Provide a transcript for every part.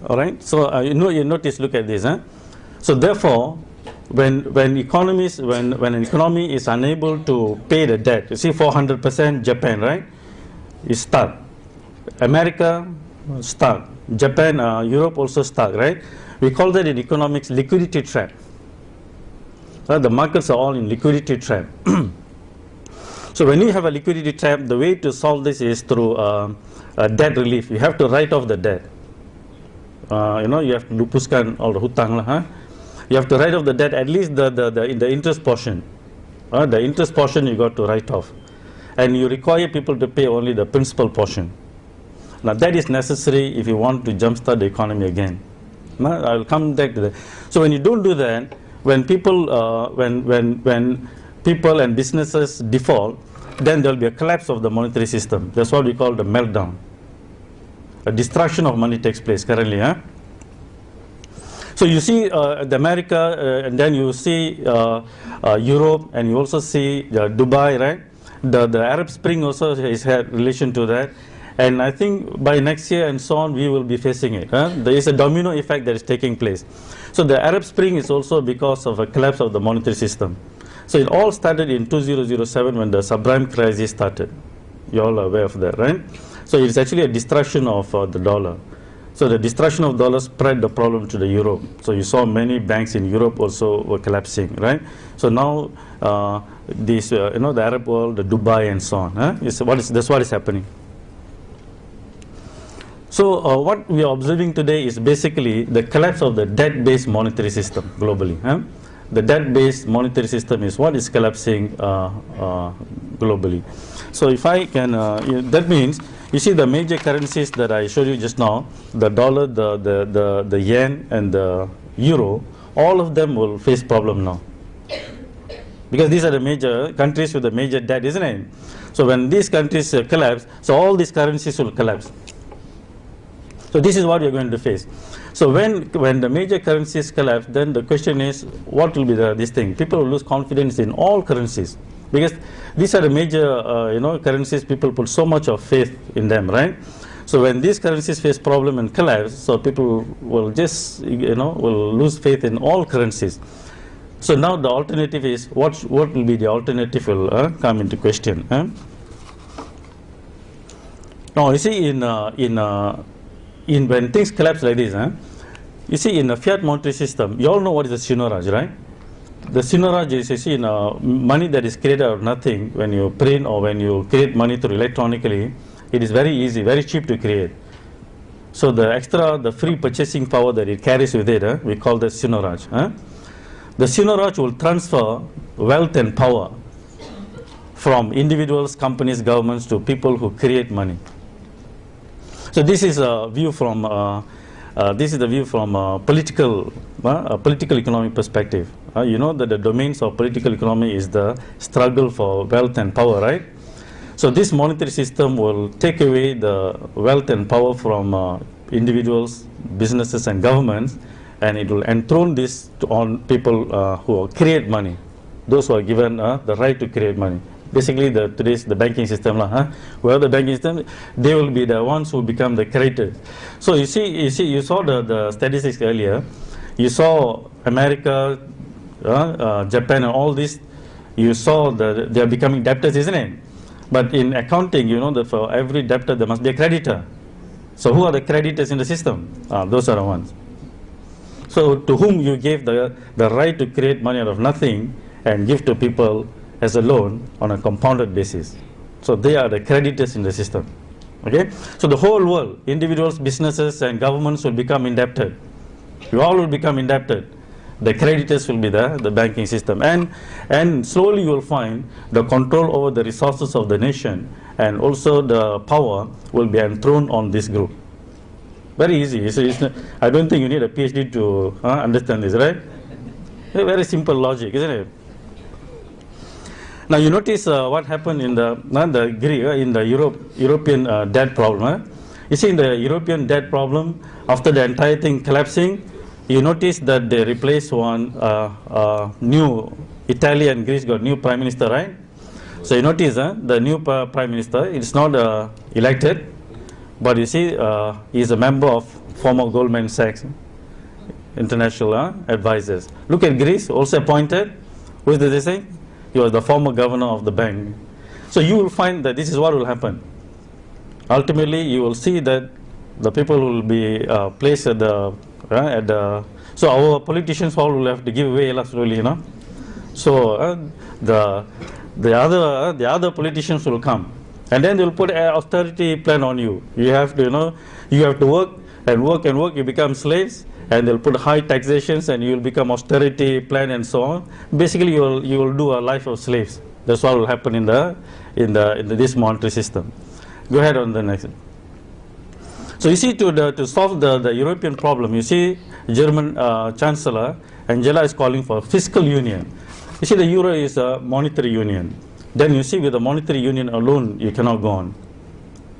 All right. So you notice. Look at this. Huh? So therefore, when an economy is unable to pay the debt, you see 400%, Japan, right, is stuck. America stuck. Japan, Europe also stuck, right? We call that in economics liquidity trap. The markets are all in liquidity trap. So when you have a liquidity trap, the way to solve this is through debt relief. You have to write off the debt. You have to lupuskan all the hutang lah, huh? You have to write off the debt, at least the interest portion. The interest portion you got to write off. And you require people to pay only the principal portion. Now that is necessary if you want to jumpstart the economy again. Now, I will come back to that. So when you don't do that, when people people and businesses default, then there will be a collapse of the monetary system. That's what we call the meltdown. A destruction of money takes place currently. Huh? So you see the America, and then you see Europe, and you also see Dubai, right? The Arab Spring also has had relation to that. And I think by next year and so on, we will be facing it. Huh? There is a domino effect that is taking place. So the Arab Spring is also because of a collapse of the monetary system. So it all started in 2007 when the subprime crisis started. You all are aware of that, right? So it's actually a destruction of the dollar. So the destruction of dollar spread the problem to the Europe. So you saw many banks in Europe also were collapsing, right? So now the Arab world, the Dubai and so on, huh? That's what is happening. So what we are observing today is basically the collapse of the debt-based monetary system globally. Huh? The debt-based monetary system is what is collapsing globally. So if I can, that means, you see the major currencies that I showed you just now, the dollar, the yen and the euro, all of them will face problem now. Because these are the major countries with the major debt, isn't it? So when these countries collapse, so all these currencies will collapse. So this is what you're going to face. So when the major currencies collapse, then the question is, what will be this thing? People will lose confidence in all currencies, because these are the major currencies. People put so much of faith in them, right? So when these currencies face problem and collapse, so people will just will lose faith in all currencies. So now the alternative is, what will be the alternative will come into question. Now you see when things collapse like this, you see in a fiat monetary system, you all know what is the seigniorage, right? The seigniorage is, you see, money that is created out of nothing. When you print or when you create money through electronically, it is very easy, very cheap to create. So the free purchasing power that it carries with it, we call that seigniorage. The seigniorage will transfer wealth and power from individuals, companies, governments to people who create money. So this is a view from political economic perspective. You know that the domains of political economy is the struggle for wealth and power, right? So this monetary system will take away the wealth and power from individuals, businesses, and governments, and it will enthrone this on people who create money, those who are given the right to create money. Basically, today's the banking system, where the banking system, they will be the ones who become the creators. So you saw the statistics earlier. You saw America, Japan, and all this. You saw they are becoming debtors, isn't it? But in accounting, you know that for every debtor there must be a creditor. So who are the creditors in the system? Those are the ones. So to whom you gave the right to create money out of nothing and give to people as a loan on a compounded basis. So they are the creditors in the system. Okay? So the whole world, individuals, businesses, and governments will become indebted. We all will become indebted. The creditors will be the banking system. And slowly you will find the control over the resources of the nation and also the power will be enthroned on this group. Very easy. I don't think you need a PhD to understand this, right? Very simple logic, isn't it? Now you notice what happened in the European debt problem. You see, in the European debt problem, after the entire thing collapsing, you notice that they replaced one new Italy and Greece got new prime minister, right? So you notice the new prime minister, it's not elected, But you see, he's a member of former Goldman Sachs International Advisors. Look at Greece, also appointed. Who is this thing? He was the former governor of the bank. So you will find that this is what will happen. Ultimately, you will see that the people will be placed at the so our politicians all will have to give way slowly, you know. So the other politicians will come, and then they will put an austerity plan on you. You have to, you know, you have to work and work and work. You become slaves, and they'll put high taxations, and you will become austerity plan and so on. Basically, you will do a life of slaves. That's what will happen in this monetary system. Go ahead on the next. So you see, to solve the European problem, you see, German Chancellor Angela is calling for fiscal union. You see, the euro is a monetary union. Then you see, with the monetary union alone, you cannot go on.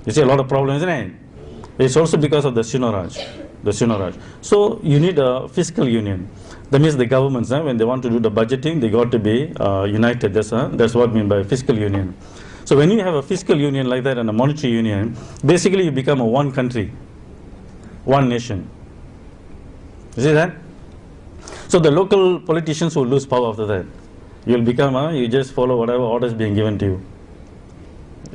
You see a lot of problems, isn't it? It's also because of the Shinaraj. So you need a fiscal union. That means the governments, when they want to do the budgeting, they got to be united. That's what I mean by fiscal union. So when you have a fiscal union like that and a monetary union, basically you become a one country, one nation. You see that? So the local politicians will lose power after that. You'll become, you just follow whatever orders being given to you.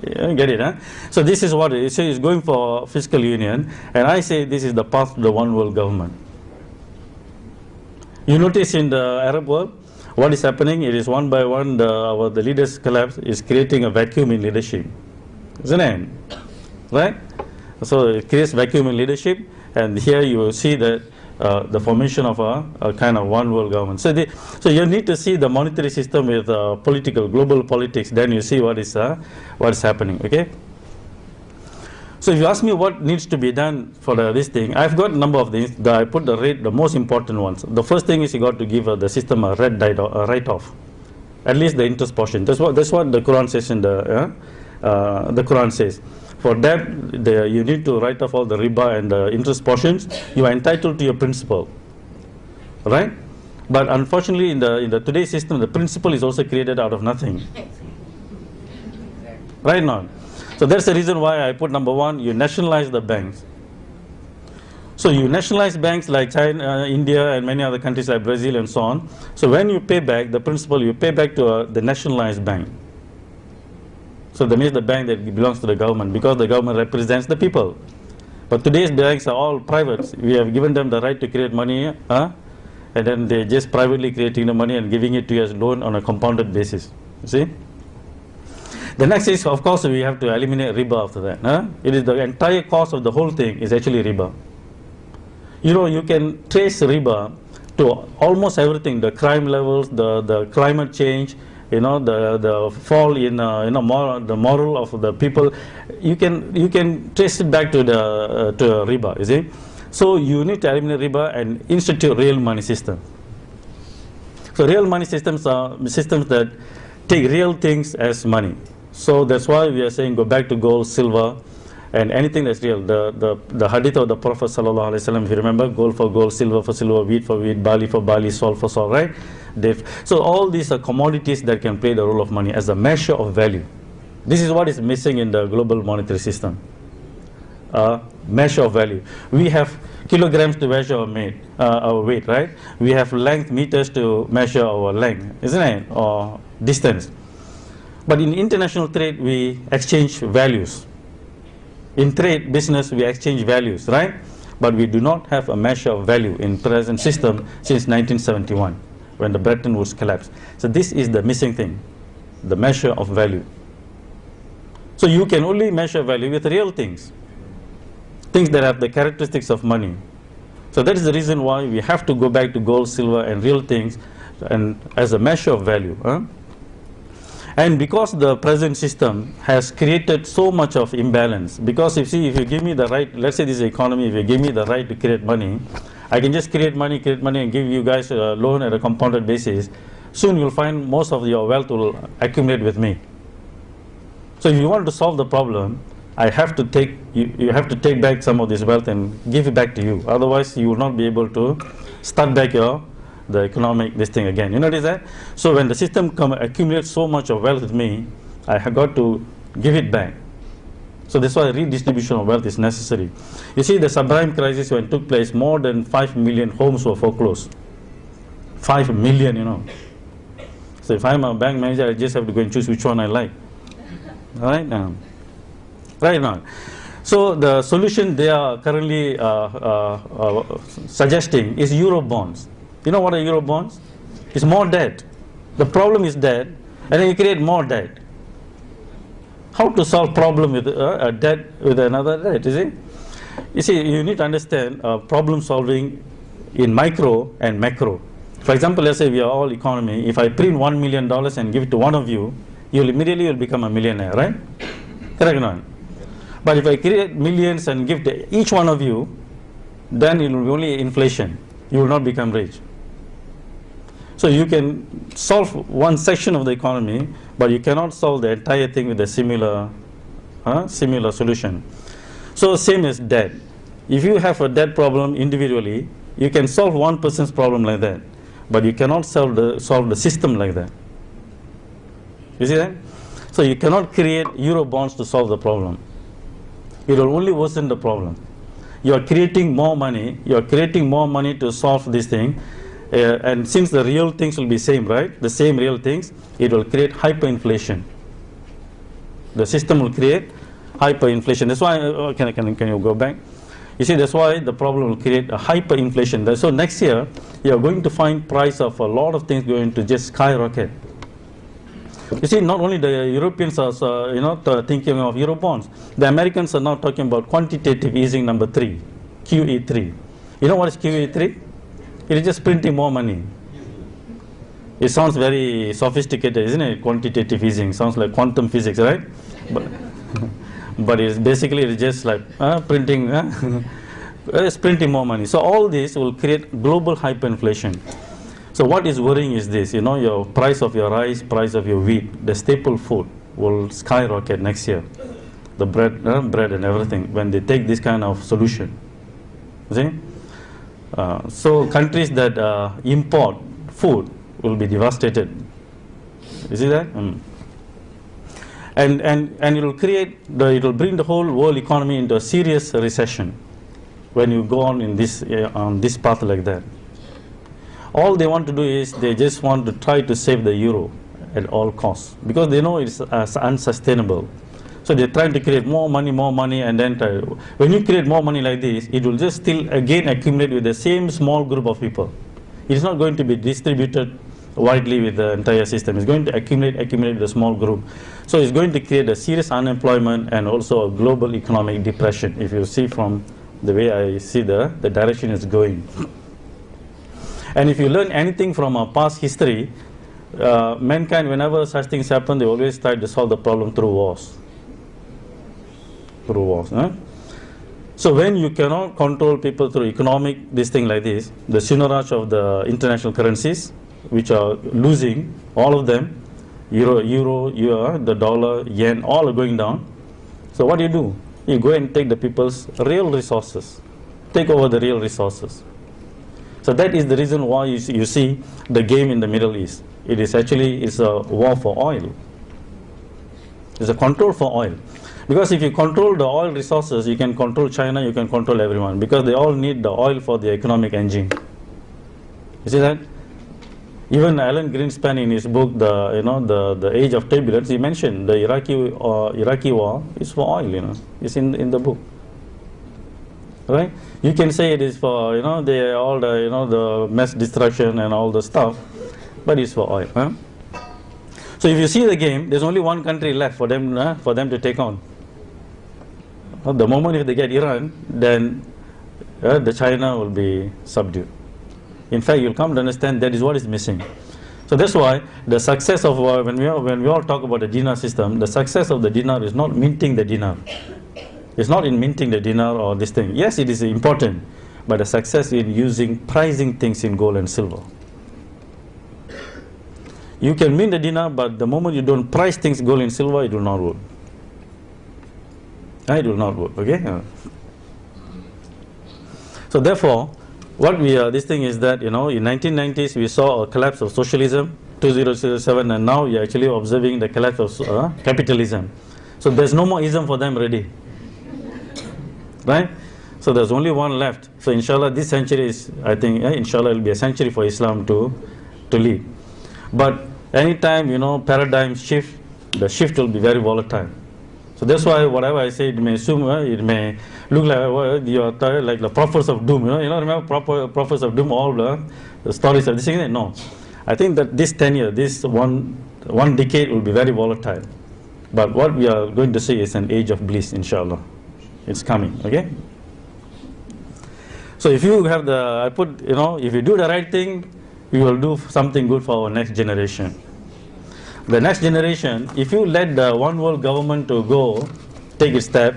Yeah, get it, huh? So this is what it is going for fiscal union, and I say this is the path to the one world government. You notice in the Arab world, what is happening? It is one by one the leaders' collapse is creating a vacuum in leadership, isn't it? Right? So it creates vacuum in leadership, and here you will see that the formation of a kind of one world government. So you need to see the monetary system with global politics. Then you see what is happening. Okay. So if you ask me what needs to be done for this thing, I've got a number of things. I put the most important ones. The first thing is you got to give the system a write-off, at least the interest portion. That's what the Quran says in the Quran says. For that, you need to write off all the riba and the interest portions. You are entitled to your principal, right? But unfortunately, in the today's system, the principal is also created out of nothing, right now. So that's the reason why I put number one, you nationalize the banks. So you nationalize banks like China, India, and many other countries like Brazil and so on. So when you pay back the principal, you pay back to the nationalized bank. So that means the bank that belongs to the government, because the government represents the people. But today's banks are all private. We have given them the right to create money, and then they're just privately creating the money and giving it to you as loan on a compounded basis. You see? The next is, of course, we have to eliminate riba after that. It is the entire cost of the whole thing is actually riba. You know, you can trace riba to almost everything, the crime levels, the climate change, you know, the fall in the moral of the people. You can trace it back to riba, you see. So you need to eliminate riba and institute real money system. So real money systems are systems that take real things as money. So that's why we are saying go back to gold, silver, and anything that's real. The hadith of the Prophet sallallahu alaihi wasallam, if you remember, gold for gold, silver for silver, wheat for wheat, barley for barley, salt for salt, right? So all these are commodities that can play the role of money as a measure of value. This is what is missing in the global monetary system. Measure of value. We have kilograms to measure our weight, right? We have length meters to measure our length, isn't it? Or distance. But in international trade, we exchange values. In trade, business, we exchange values, right? But we do not have a measure of value in present system since 1971, when the Bretton Woods collapsed. So this is the missing thing, the measure of value. So you can only measure value with real things, things that have the characteristics of money. So that is the reason why we have to go back to gold, silver, and real things, and as a measure of value. And because the present system has created so much of imbalance, because if you give me the right, let's say this is economy, if you give me the right to create money, I can just create money and give you guys a loan at a compounded basis. Soon you'll find most of your wealth will accumulate with me. So if you want to solve the problem, I have to take you have to take back some of this wealth and give it back to you. Otherwise, you will not be able to start back the economic this thing again. You notice that? So when the system accumulates so much of wealth with me, I have got to give it back. So that's why redistribution of wealth is necessary. You see, the subprime crisis when it took place, more than 5 million homes were foreclosed. 5 million, you know. So if I'm a bank manager, I just have to go and choose which one I like. Right now. Right now. So the solution they are currently suggesting is Euro bonds. You know what are Euro bonds? It's more debt. The problem is debt, and then you create more debt. How to solve problem with a debt with another debt, is it? You see, you need to understand problem solving in micro and macro. For example, let's say we are all economy. If I print $1 million and give it to one of you, you'll immediately become a millionaire, right? Correct or not? But if I create millions and give to each one of you, then it will be only inflation. You will not become rich. So you can solve one section of the economy, but you cannot solve the entire thing with a similar solution. So same as debt. If you have a debt problem individually, you can solve one person's problem like that, but you cannot solve the system like that. You see that? So you cannot create Euro bonds to solve the problem. It will only worsen the problem. You are creating more money. You are creating more money to solve this thing. And since the real things will be same, right? The same real things, it will create hyperinflation. The system will create hyperinflation. That's why, can you go back? You see, that's why the problem will create a hyperinflation. So next year, you are going to find price of a lot of things going to just skyrocket. You see, not only the Europeans are thinking of Euro bonds, the Americans are now talking about quantitative easing number 3, QE3. You know what is QE3? It is just printing more money. It sounds very sophisticated, isn't it? Quantitative easing sounds like quantum physics, right? But it's basically just like printing. It's printing more money. So all this will create global hyperinflation. So what is worrying is this, your price of your rice, price of your wheat, the staple food will skyrocket next year. The bread and everything, when they take this kind of solution. See? So countries that import food will be devastated. You see that? And it will bring the whole world economy into a serious recession when you go on this path like that. All they want to do is they just want to try to save the euro at all costs because they know it's unsustainable. So they're trying to create more money, and then when you create more money like this, it will just still again accumulate with the same small group of people. It's not going to be distributed widely with the entire system. It's going to accumulate with a small group. So it's going to create a serious unemployment and also a global economic depression, if you see from the way I see the direction it's going. And if you learn anything from our past history, mankind, whenever such things happen, they always try to solve the problem through wars. So when you cannot control people through economic, this thing like this, the seigniorage of the international currencies, which are losing, all of them, euro, the dollar, yen, all are going down. So what do? You go and take the people's real resources, take over the real resources. So that is the reason why you see the game in the Middle East. It's a war for oil. It's a control for oil. Because if you control the oil resources, you can control China, you can control everyone, because they all need the oil for the economic engine. You see that? Even Alan Greenspan in his book, the Age of Turbulence, he mentioned the Iraqi war is for oil. It's in the book. Right? You can say it is for the mass destruction and all the stuff, but it's for oil. So if you see the game, there's only one country left for them to take on. The moment if they get Iran, then the China will be subdued. In fact, you'll come to understand that is what is missing. So that's why the success of when we all talk about the dinar system, the success of the dinar is not minting the dinar. It's not in minting the dinar or this thing. Yes, it is important, but the success in pricing things in gold and silver. You can mint the dinar, but the moment you don't price things gold and silver, it will not work. It will not work. Okay. So therefore, this thing is that in 1990s we saw a collapse of socialism, 2007, and now you're actually observing the collapse of capitalism. So there's no more ism for them already. right? So there's only one left. So inshallah, this century is, I think, inshallah, it will be a century for Islam to lead. But anytime, paradigms shift, the shift will be very volatile. So that's why whatever I say, it may assume, it may look like you are like the prophets of doom. Remember prophets of doom, all the stories of this thing? No. I think that this tenure, this one decade will be very volatile. But what we are going to see is an age of bliss, inshallah. It's coming, okay? So if you have if you do the right thing, you will do something good for our next generation. The next generation, if you let the one world government to go, take a step,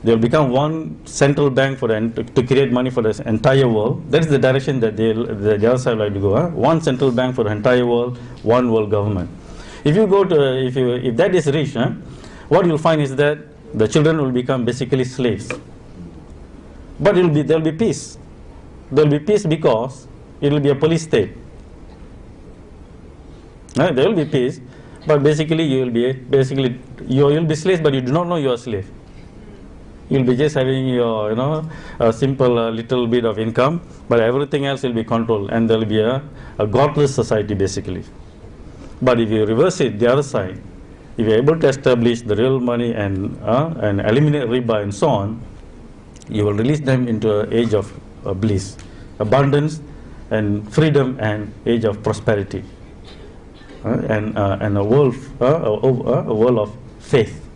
they will become one central bank to create money for the entire world. That is the direction that the other side like to go. One central bank for the entire world, one world government. If you go to, if that is reached, what you'll find is that the children will become basically slaves. But there will be peace. There will be peace because it will be a police state. There will be peace, but basically you'll be slaves, but you do not know you are a slave. You'll be just having your, a simple little bit of income, but everything else will be controlled, and there will be a godless society basically. But if you reverse it, the other side, if you're able to establish the real money and eliminate riba and so on, you will release them into an age of bliss, abundance, and freedom, and age of prosperity, and a world of faith.